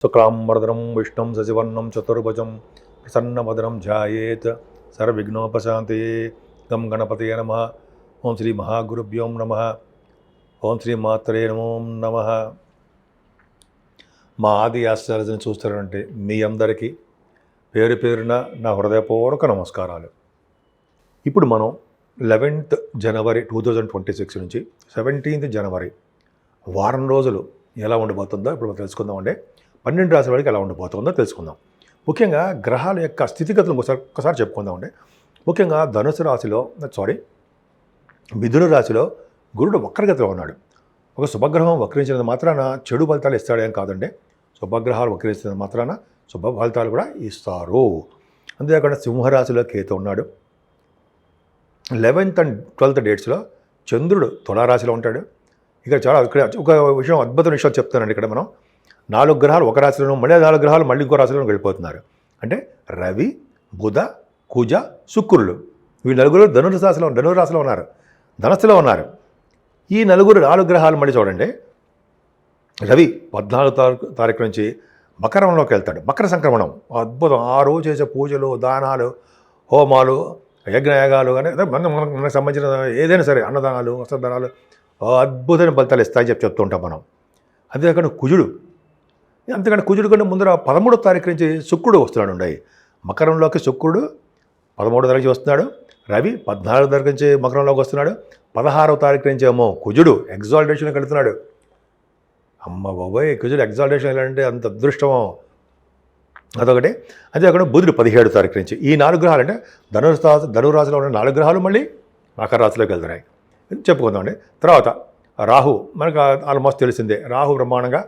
శుక్లాంబరధరం విష్ణుం శశివర్ణం చతుర్భుజం ప్రసన్నవదనం ధ్యాయేత్ సర్వవిఘ్నోపశాంతయే. గం గణపతయే నమః. ఓం శ్రీ మహాగురుభ్యో నమః. ఓం శ్రీ మాత్రే నమో నమః. మా ఆది ఆశ్చర్యని చూస్తారంటే మీ అందరికీ పేరు పేరున నా హృదయపూర్వక నమస్కారాలు. ఇప్పుడు మనం 11th జనవరి 2026 నుంచి 17th జనవరి వారం రోజులు ఎలా ఉండబోతుందో ఇప్పుడు తెలుసుకుందామండి. 12 రాశుల వారికి ఎలా ఉండబోతుందో తెలుసుకుందాం. ముఖ్యంగా గ్రహాల యొక్క స్థితిగతులను ఒకసారి చెప్పుకుందామండి. ముఖ్యంగా మిథున రాశిలో గురుడు వక్రగతిలో ఉన్నాడు. ఒక శుభగ్రహం వక్రించినంత మాత్రాన చెడు ఫలితాలు ఇస్తాడేం కాదండి. శుభగ్రహాలు వక్రించినంత మాత్రాన శుభ ఫలితాలు కూడా ఇస్తారు. అంతేకాకుండా సింహరాశిలో కేతు ఉన్నాడు. 11th and 12th డేట్స్లో చంద్రుడు తులారాశిలో ఉంటాడు. ఇక్కడ ఒక అద్భుతమైన విషయం చెప్తానండి. ఇక్కడ మనం 4 గ్రహాలు ఒక రాశిలోనూ మళ్ళీ 4 గ్రహాలు మళ్ళీ ఇంకో రాశిలోనూ వెళ్ళిపోతున్నారు. అంటే రవి, బుధ, కుజ, శుక్రులు వీళ్ళు నలుగురు ధనురాశిలో ఉన్నారు, ధనస్సులో ఉన్నారు. ఈ 4 గ్రహాలు మళ్ళీ చూడండి. రవి 14వ తారీఖు నుంచి మకరంలోకి వెళ్తాడు. మకర సంక్రమణం అద్భుతం. ఆ రోజు చేసే పూజలు, దానాలు, హోమాలు, యజ్ఞయాగాలు కానీ మనకు సంబంధించిన ఏదైనా సరే అన్నదానాలు, వస్త్రదానాలు అద్భుతమైన ఫలితాలు ఇస్తాయని చెప్తూ ఉంటాం మనం. అంతేకాకుండా కుజుడు కంటే ముందర 13వ తారీఖు నుంచి శుక్రుడు వస్తున్నాడు. మకరంలోకి శుక్రుడు 13వ తారీఖు వస్తున్నాడు. రవి 14వ తారీఖు నుంచి మకరంలోకి వస్తున్నాడు. 16వ తారీఖు నుంచి ఏమో కుజుడు ఎగ్జాల్టేషన్కి వెళ్తున్నాడు. అమ్మ బాబోయ్, కుజుడు ఎగ్జాల్టేషన్ వెళ్ళాలంటే అంత అదృష్టమో. అదొకటి. అంతేకాకుండా బుధుడు 17వ తారీఖు నుంచి. ఈ 4 గ్రహాలు అంటే ధనురాశిలో ఉన్న 4 గ్రహాలు మళ్ళీ మకర రాశిలోకి వెళ్తున్నాయి చెప్పుకుందామండి. తర్వాత రాహు మనకు ఆల్మోస్ట్ తెలిసిందే. రాహు బ్రహ్మాండంగా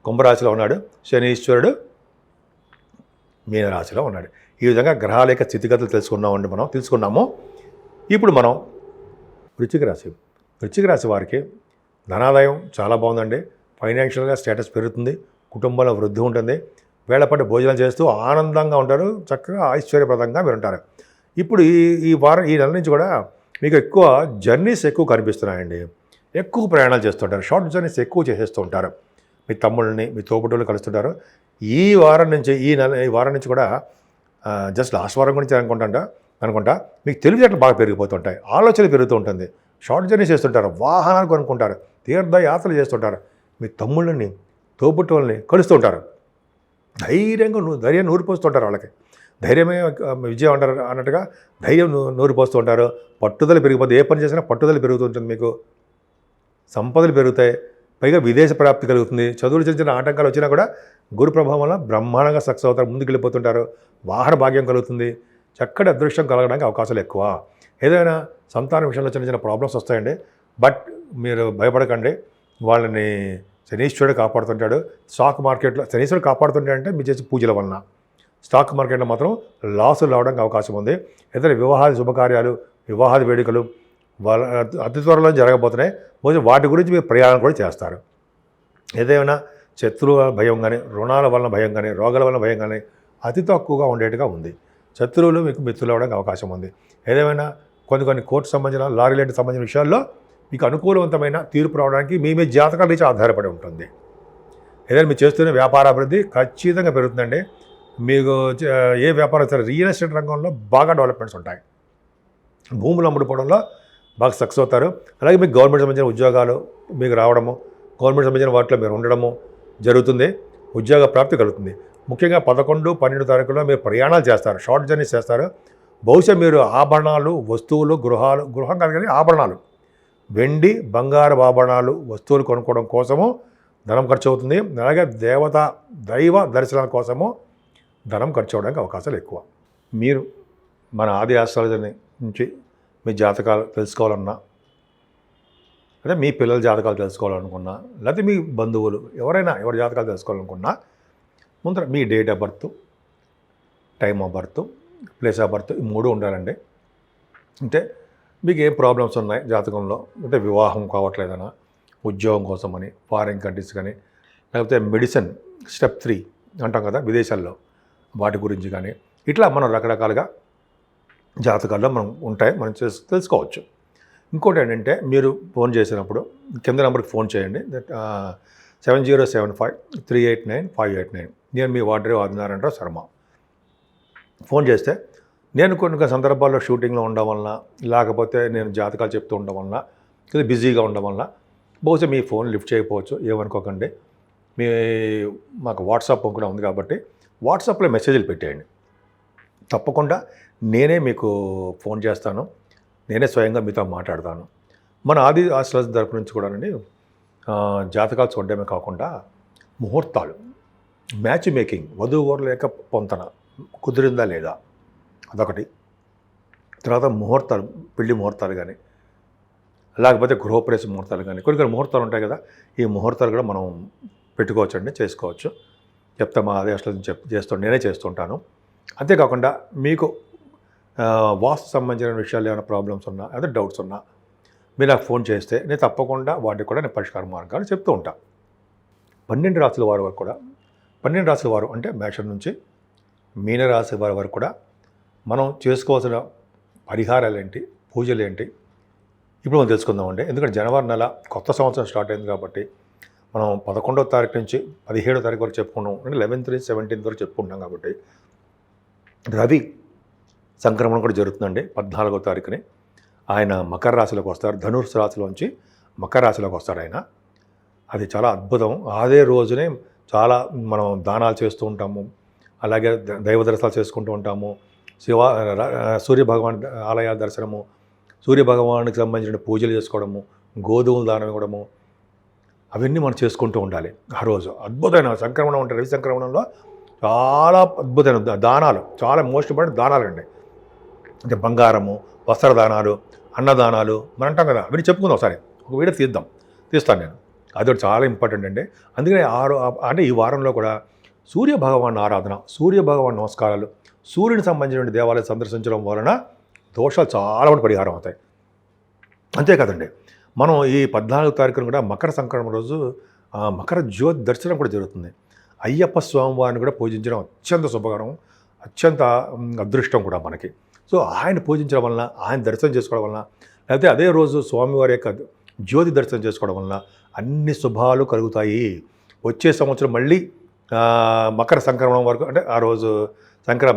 కుంభరాశిలో ఉన్నాడు. శనీశ్వరుడు మీనరాశిలో ఉన్నాడు. ఈ విధంగా గ్రహాల యొక్క స్థితిగతులు తెలుసుకున్నాము. ఇప్పుడు మనం వృశ్చిక రాశి వారికి ధనాదాయం చాలా బాగుందండి. ఫైనాన్షియల్గా స్టేటస్ పెరుగుతుంది. కుటుంబంలో వృద్ధి ఉంటుంది. వేళపాటు భోజనం చేస్తూ ఆనందంగా ఉంటారు. చక్కగా ఐశ్వర్యప్రదంగా మీరు ఉంటారు. ఇప్పుడు ఈ నెల నుంచి కూడా మీకు ఎక్కువ జర్నీస్ కనిపిస్తున్నాయండి. ఎక్కువ ప్రయాణాలు చేస్తుంటారు. షార్ట్ జర్నీస్ ఎక్కువ చేసేస్తూ ఉంటారు. మీ తమ్ముళ్ళని, మీ తోబుట్టువులు కలుస్తుంటారు. ఈ వారం నుంచి కూడా జస్ట్ లాస్ట్ వారం గురించి అనుకుంటా మీకు తెలివితేటలు బాగా పెరిగిపోతుంటాయి. ఆలోచనలు పెరుగుతూ ఉంటుంది. షార్ట్ జర్నీస్ చేస్తుంటారు. వాహనాలు కొనుక్కుంటారు. తీర్థయాత్రలు చేస్తుంటారు. మీ తమ్ముళ్ళని, తోబుట్టువుల్ని కలుస్తూ ఉంటారు. ధైర్యం నూరిపోస్తుంటారు. వాళ్ళకి ధైర్యమే విజయం అంటారు అన్నట్టుగా ధైర్యం నూరిపోస్తూ ఉంటారు. పట్టుదల పెరిగిపోతుంది. ఏ పని చేసినా పట్టుదల పెరుగుతుంటుంది. మీకు సంపదలు పెరుగుతాయి. పైగా విదేశ ప్రాప్తి కలుగుతుంది. చదువులు చిన్న ఆటంకాలు వచ్చినా కూడా గురు ప్రభావం వల్ల బ్రహ్మాండంగా సక్సెస్ అవుతారు. ముందుకు వెళ్ళిపోతుంటారు. వాహన భాగ్యం కలుగుతుంది. చక్కటి అదృష్టం కలగడానికి అవకాశాలు ఎక్కువ. ఏదైనా సంతాన విషయంలో చిన్న ప్రాబ్లమ్స్ వస్తాయండి. బట్ మీరు భయపడకండి. వాళ్ళని శనీశ్వరుడు కాపాడుతుంటాడు. స్టాక్ మార్కెట్లో శనీశ్వరుడు కాపాడుతుంటాడంటే మీరు చేసే పూజల వలన. స్టాక్ మార్కెట్లో మాత్రం లాసులు రావడానికి అవకాశం ఉంది. ఏదైనా వివాహాది శుభకార్యాలు, వివాహాది వేడుకలు వాళ్ళ అతి త్వరలో జరగబోతున్నాయి. బహుశా వాటి గురించి మీరు ప్రయాణం కూడా చేస్తారు. ఏదైనా శత్రువుల భయం కానీ, రుణాల వలన భయం కానీ, రోగాల వలన భయం కానీ అతి తక్కువగా ఉండేట్టుగా ఉంది. శత్రువులు మీకు మిత్రులు అవ్వడానికి అవకాశం ఉంది. ఏదేమైనా కొన్ని కోర్టు సంబంధించిన, లారీ లాంటి సంబంధించిన విషయాల్లో మీకు అనుకూలవంతమైన తీర్పు రావడానికి మీ జాతకాల నుంచి ఆధారపడి ఉంటుంది. ఏదైనా మీరు చేస్తున్న వ్యాపార అభివృద్ధి ఖచ్చితంగా పెరుగుతుందండి. మీకు ఏ వ్యాపారం సరే రియల్ ఎస్టేట్ రంగంలో బాగా డెవలప్మెంట్స్ ఉంటాయి. భూములు అమ్ముడుపోవడంలో బాగా సక్సెస్ అవుతారు. అలాగే మీకు గవర్నమెంట్ సంబంధించిన ఉద్యోగాలు మీకు రావడము, గవర్నమెంట్ సంబంధించిన వాటిలో మీరు ఉండడము జరుగుతుంది. ఉద్యోగ ప్రాప్తి కలుగుతుంది. ముఖ్యంగా 11, 12 తారీఖుల్లో మీరు ప్రయాణాలు చేస్తారు. షార్ట్ జర్నీస్ చేస్తారు. బహుశా మీరు ఆభరణాలు, వస్తువులు, గృహం కాదు కానీ ఆభరణాలు, వెండి, బంగారు ఆభరణాలు, వస్తువులు కొనుక్కోవడం కోసము ధనం ఖర్చు అవుతుంది. అలాగే దైవ దర్శనాల కోసము ధనం ఖర్చు అవడానికి అవకాశాలు ఎక్కువ. మీరు మన ఆది ఆస్ట్రాలజీ నుంచి మీ జాతకాలు తెలుసుకోవాలన్నా, లేదా మీ పిల్లల జాతకాలు తెలుసుకోవాలనుకున్నా, లేకపోతే మీ బంధువులు ఎవరి జాతకాలు తెలుసుకోవాలనుకున్నా ముందర మీ date of birth, time of birth, place of birth ఈ 3 ఉండాలండి. అంటే మీకు ఏం ప్రాబ్లమ్స్ ఉన్నాయి జాతకంలో, అంటే వివాహం కావట్లేదనా, ఉద్యోగం కోసమని, ఫారిన్ కంట్రీస్ కానీ, లేకపోతే మెడిసిన్ స్టెప్ 3 అంటాం కదా విదేశాల్లో, వాటి గురించి కానీ, ఇట్లా మనం రకరకాలుగా జాతకాల్లో మనం తెలుసుకోవచ్చు. ఇంకోటి ఏంటంటే మీరు ఫోన్ చేసినప్పుడు కింద నెంబర్కి ఫోన్ చేయండి. 7075 389 589 నేను మీ వార్డరే ఆదినారాయణరావు శర్మ. ఫోన్ చేస్తే నేను కొన్ని సందర్భాల్లో షూటింగ్లో ఉండడం వలన, లేకపోతే నేను జాతకాలు చెప్తూ ఉండడం వలన, లేదా బిజీగా ఉండడం వలన బహుశా మీ ఫోన్ లిఫ్ట్ చేయకపోవచ్చు, ఏమనుకోకండి. మీ మాకు వాట్సాప్ కూడా ఉంది కాబట్టి వాట్సాప్లో మెసేజ్లు పెట్టేయండి. తప్పకుండా నేనే మీకు ఫోన్ చేస్తాను, నేనే స్వయంగా మీతో మాట్లాడతాను. మన ఆది ఆస్ట్రాలజీ తరపు నుంచి కూడానండి జాతకాలు చూడడమే కాకుండా ముహూర్తాలు, మ్యాచ్ మేకింగ్, వధువు లేక పొంతన కుదిరిందా లేదా అదొకటి. తర్వాత ముహూర్తాలు, పెళ్లి ముహూర్తాలు కానీ, లేకపోతే గృహప్రవేశ ముహూర్తాలు కానీ, కొన్ని ముహూర్తాలు ఉంటాయి కదా, ఈ ముహూర్తాలు కూడా మనం పెట్టుకోవచ్చండి, చేసుకోవచ్చు. చెప్తా మా ఆది ఆస్ట్రాలజీ నేనే చేస్తుంటాను. అంతేకాకుండా మీకు వాస్తు సంబంధించిన విషయాలు ఏమైనా ప్రాబ్లమ్స్ ఉన్నా, అదే డౌట్స్ ఉన్నా మీరు నాకు ఫోన్ చేస్తే నేను తప్పకుండా వాటికి కూడా నేను పరిష్కార మార్గాలు చెప్తూ ఉంటాను. 12 రాశుల వారి వరకు కూడా, 12 రాశుల వారు అంటే మేషం నుంచి మీనరాశి వారి వరకు కూడా మనం చేసుకోవాల్సిన పరిహారాలు ఏంటి, పూజలు ఏంటి, ఇప్పుడు మనం తెలుసుకుందామండి. ఎందుకంటే జనవరి నెల కొత్త సంవత్సరం స్టార్ట్ అయింది కాబట్టి మనం 11వ తారీఖు నుంచి 17వ తారీఖు వరకు చెప్పుకున్నాం, అంటే 11th నుంచి 17th వరకు చెప్పుకుంటాం. కాబట్టి రవి సంక్రమణం కూడా జరుగుతుందండి 14వ తారీఖుని. ఆయన మకర రాశిలోకి వస్తారు, ధనుర్సు రాశిలోంచి మకర రాశిలోకి వస్తాడు ఆయన. అది చాలా అద్భుతం. అదే రోజునే చాలా మనం దానాలు చేస్తూ ఉంటాము, అలాగే దైవ దర్శనాలు చేసుకుంటూ ఉంటాము, సూర్యభగవాన్ ఆలయాల దర్శనము, సూర్యభగవానికి సంబంధించిన పూజలు చేసుకోవడము, గోధుమలు దానం ఇవ్వడము, అవన్నీ మనం చేసుకుంటూ ఉండాలి. ఆ రోజు అద్భుతమైన సంక్రమణం ఉంటుంది. రవి సంక్రమణంలో చాలా అద్భుతమైన దానాలు, చాలా మోస్ట్ ఇంపార్టెంట్ దానాలండి. అంటే బంగారము, వస్త్రదానాలు, అన్నదానాలు మనం అంటాం కదా, అవన్నీ చెప్పుకుందాం ఒకసారి, ఒక వీడియో తీస్తాను నేను. అది ఒకటి చాలా ఇంపార్టెంట్ అండి. అందుకని అంటే ఈ వారంలో కూడా సూర్య భగవాన్ ఆరాధన, సూర్య భగవాన్ నమస్కారాలు, సూర్యునికి సంబంధించిన దేవాలయం సందర్శించడం వలన దోషాలు చాలా మంది పరిహారం అవుతాయి. అంతేకాదండి, మనం ఈ 14వ తారీఖున కూడా మకర సంక్రమణ రోజు మకర జ్యోతి దర్శనం కూడా జరుగుతుంది. అయ్యప్ప స్వామివారిని కూడా పూజించడం అత్యంత శుభకరం, అత్యంత అదృష్టం కూడా మనకి. సో ఆయన పూజించడం వలన, ఆయన దర్శనం చేసుకోవడం వలన, లేకపోతే అదే రోజు స్వామివారి యొక్క జ్యోతి దర్శనం చేసుకోవడం వలన అన్ని శుభాలు కలుగుతాయి. వచ్చే సంవత్సరం మళ్ళీ మకర సంక్రమణం వరకు, అంటే ఆ రోజు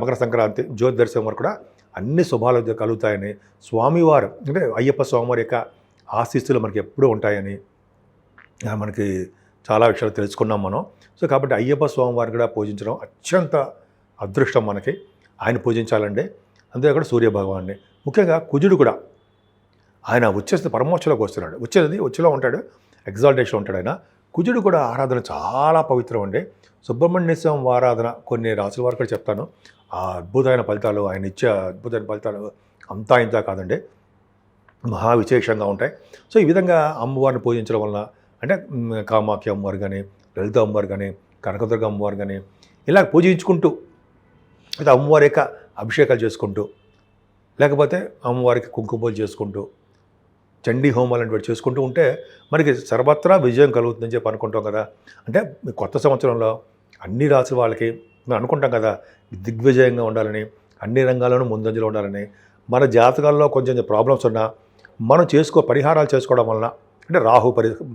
మకర సంక్రాంతి జ్యోతి దర్శనం వరకు కూడా అన్ని శుభాలు కలుగుతాయని, స్వామివారు అంటే అయ్యప్ప స్వామివారి యొక్క ఆశీస్సులు మనకి ఎప్పుడూ ఉంటాయని మనకి చాలా విషయాలు తెలుసుకున్నాం మనం. సో కాబట్టి అయ్యప్ప స్వామివారిని కూడా పూజించడం అత్యంత అదృష్టం మనకి. ఆయన పూజించాలండి. అంతేకాకుండా సూర్య భగవాన్ని, ముఖ్యంగా కుజుడు కూడా ఆయన వచ్చేస్తే పరమోచ్చలోకి వస్తున్నాడు, వచ్చేలో ఉంటాడు, ఎగ్జాల్టేషన్ ఉంటాడు ఆయన. కుజుడు కూడా ఆరాధన చాలా పవిత్రం అండి. సుబ్రహ్మణ్య స్వామి ఆరాధన కొన్ని రాసుల వారు కూడా చెప్తాను. ఆ అద్భుతమైన ఫలితాలు, ఆయన ఇచ్చే అద్భుతమైన ఫలితాలు అంతా ఇంత కాదండి, మహా విశేషంగా ఉంటాయి. సో ఈ విధంగా అమ్మవారిని పూజించడం వలన, అంటే కామాఖ్య అమ్మవారు కానీ, లలిత అమ్మవారు కానీ, కనకదుర్గ అమ్మవారు కానీ, ఇలా పూజించుకుంటూ, అయితే అమ్మవారి యొక్క అభిషేకాలు చేసుకుంటూ, లేకపోతే అమ్మవారికి కుంకుమలు చేసుకుంటూ, చండీ హోమాలు లాంటివి చేసుకుంటూ ఉంటే మనకి సర్వత్రా విజయం కలుగుతుందని చెప్పి అనుకుంటాం కదా. అంటే కొత్త సంవత్సరంలో అన్ని రాసుల వాళ్ళకి మేము అనుకుంటాం కదా, దిగ్విజయంగా ఉండాలని, అన్ని రంగాల్లోనూ ముందంజలో ఉండాలని. మన జాతకాల్లో కొంచెం ప్రాబ్లమ్స్ ఉన్నా మనం పరిహారాలు చేసుకోవడం వలన, అంటే రాహు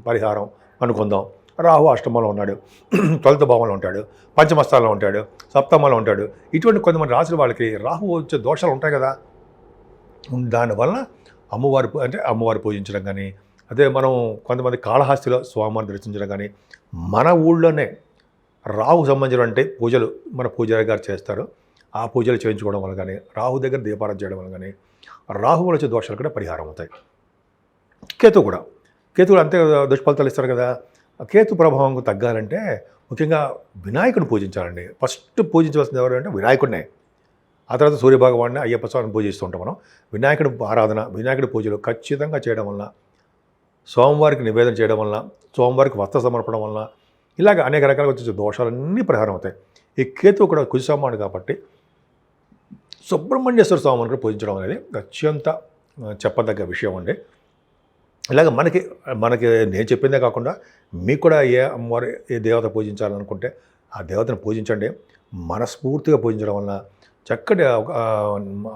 పరిహారం అనుకుందాం. రాహు అష్టమంలో ఉన్నాడు, 12వ భావంలో ఉంటాడు, పంచమస్థానంలో ఉంటాడు, సప్తమంలో ఉంటాడు. ఇటువంటి కొంతమంది రాసుల వాళ్ళకి రాహు వచ్చే దోషాలు ఉంటాయి కదా. దానివల్ల అమ్మవారు పూజించడం కానీ, అదే మనం కొంతమంది కాళహస్తిలో స్వామివారిని దర్శించడం కానీ, మన ఊళ్ళోనే రాహు సంబంధించిన అంటే పూజలు మన పూజారి గారు చేస్తారు. ఆ పూజలు చేయించుకోవడం వల్ల కానీ, రాహు దగ్గర దీపారాధన చేయడం వల్ల కానీ రాహు వచ్చే దోషాలు కూడా పరిహారం అవుతాయి. కేతు కూడా అంతే దుష్ఫలితాలు ఇస్తారు కదా. కేతు ప్రభావం తగ్గాలంటే ముఖ్యంగా వినాయకుడిని పూజించాలండి. ఫస్ట్ పూజించవలసింది ఎవరు అంటే వినాయకుడినే. ఆ తర్వాత సూర్యభగవాన్ని, అయ్యప్ప స్వామిని పూజిస్తూ ఉంటాం మనం. వినాయకుడి ఆరాధన, వినాయకుడి పూజలు ఖచ్చితంగా చేయడం వలన, స్వామివారికి నివేదన చేయడం వలన, స్వామివారికి వస్త్ర సమర్పణం వలన, ఇలాగ అనేక రకాలుగా వచ్చే దోషాలన్నీ పరిహారం అవుతాయి. ఈ కేతువు కూడా కుజస్వామి కాబట్టి సుబ్రహ్మణ్యేశ్వర స్వామిని కూడా పూజించడం అనేది అత్యంత చెప్పదగ్గ విషయం అండి. ఇలాగ మనకి నేను చెప్పిందే కాకుండా మీకు కూడా ఏ అమ్మవారు, ఏ దేవత పూజించాలనుకుంటే ఆ దేవతను పూజించండి. మనస్ఫూర్తిగా పూజించడం వలన చక్కటి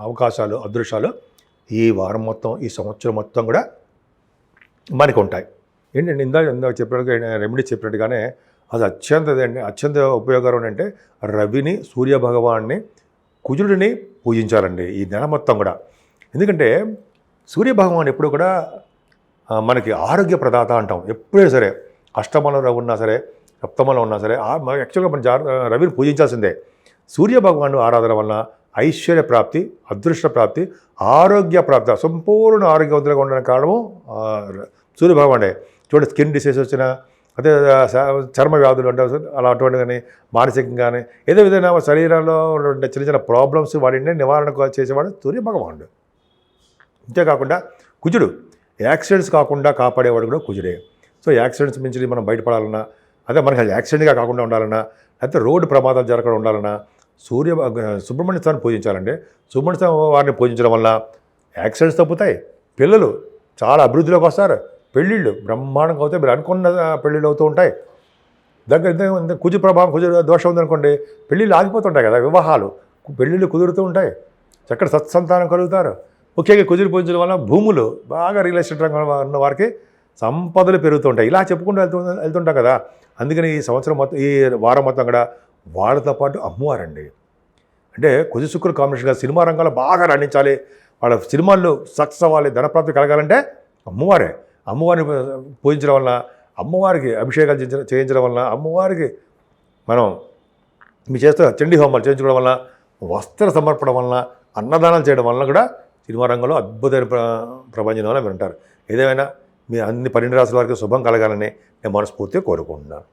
అవకాశాలు, అదృశ్యాలు ఈ వారం మొత్తం, ఈ సంవత్సరం మొత్తం కూడా మనకు ఉంటాయి. ఏంటంటే ఇందాక చెప్పినట్టుగా రెమెడీ చెప్పినట్టుగానే అది అత్యంత ఉపయోగకరం అంటే రవిని, సూర్యభగవాన్ని, కుజుడిని పూజించాలండి ఈ నెల మొత్తం కూడా. ఎందుకంటే సూర్యభగవాన్ ఎప్పుడు కూడా మనకి ఆరోగ్య ప్రదాత అంటాం. ఎప్పుడైనా సరే అష్టమంలో ఉన్నా సరే, సప్తమంలో ఉన్నా సరే, యాక్చువల్గా మన రవిని పూజించాల్సిందే. సూర్యభగవాను ఆరాధన వలన ఐశ్వర్య ప్రాప్తి, అదృష్ట ప్రాప్తి, ఆరోగ్య ప్రాప్తి, సంపూర్ణ ఆరోగ్యవంతులుగా ఉండడానికి కారణము సూర్యభగవానే. చూడండి, స్కిన్ డిసీజ్ వచ్చినా, అదే చర్మ వ్యాధులు అంటే అలా అటువంటి కానీ, మానసికంగా కానీ, ఏదో విధంగా శరీరంలో ఉండే చిన్న చిన్న ప్రాబ్లమ్స్ వాటిని నివారణ చేసేవాడు సూర్యభగవానుడు. అంతేకాకుండా కుజుడు యాక్సిడెంట్స్ కాకుండా కాపాడేవాడు కూడా కుజుడే. సో యాక్సిడెంట్స్ నుంచి మనం బయటపడాలన్నా, అదే మనకి యాక్సిడెంట్గా కాకుండా ఉండాలన్నా, లేకపోతే రోడ్డు ప్రమాదాలు జరగకుండా ఉండాలన్నా సుబ్రహ్మణ్య స్వామిని పూజించాలండి. సుబ్రహ్మణ్య స్వామి వారిని పూజించడం వల్ల యాక్సిడెంట్స్ తప్పుతాయి, పిల్లలు చాలా అభివృద్ధిలోకి వస్తారు, పెళ్ళిళ్ళు బ్రహ్మాండంగా అవుతాయి, మీరు అనుకున్న పెళ్ళిళ్ళు అవుతూ ఉంటాయి. కుజు ప్రభావం, కుజు దోషం ఉందనుకోండి, పెళ్ళిళ్ళు ఆగిపోతుంటాయి కదా, వివాహాలు, పెళ్ళిళ్ళు కుదురుతూ ఉంటాయి, చక్కటి సత్సంతానం కలుగుతారు. ముఖ్యంగా కుజులు పూజించడం వల్ల భూములు బాగా రియల్ ఉన్న వారికి సంపదలు పెరుగుతుంటాయి. ఇలా చెప్పుకుంటూ వెళ్తుంటాం కదా. అందుకని ఈ సంవత్సరం మొత్తం, ఈ వారం మొత్తం కూడా వాళ్ళతో పాటు అమ్మవారండి. అంటే కుజ శుక్ర కాంబినేషన్గా సినిమా రంగంలో బాగా రాణించాలి, వాళ్ళ సినిమాల్లో సక్సెస్ అవ్వాలి, ధనప్రాప్తి కలగాలంటే అమ్మవారే. అమ్మవారిని పూజించడం వలన, అమ్మవారికి అభిషేకాలు చేయించడం వలన, అమ్మవారికి మనం మీ చేస్తే చండీ హోమాలు చేయించుకోవడం వలన, వస్త్ర సమర్పణ వలన, అన్నదానాలు చేయడం వలన కూడా సినిమా రంగంలో అద్భుతమైన ప్రపంచంలో మీరు ఉంటారు. ఏదేమైనా మీ అన్ని 12 రాసుల వారికి శుభం కలగాలని నేను మనస్ఫూర్తిగా కోరుకుంటున్నాను.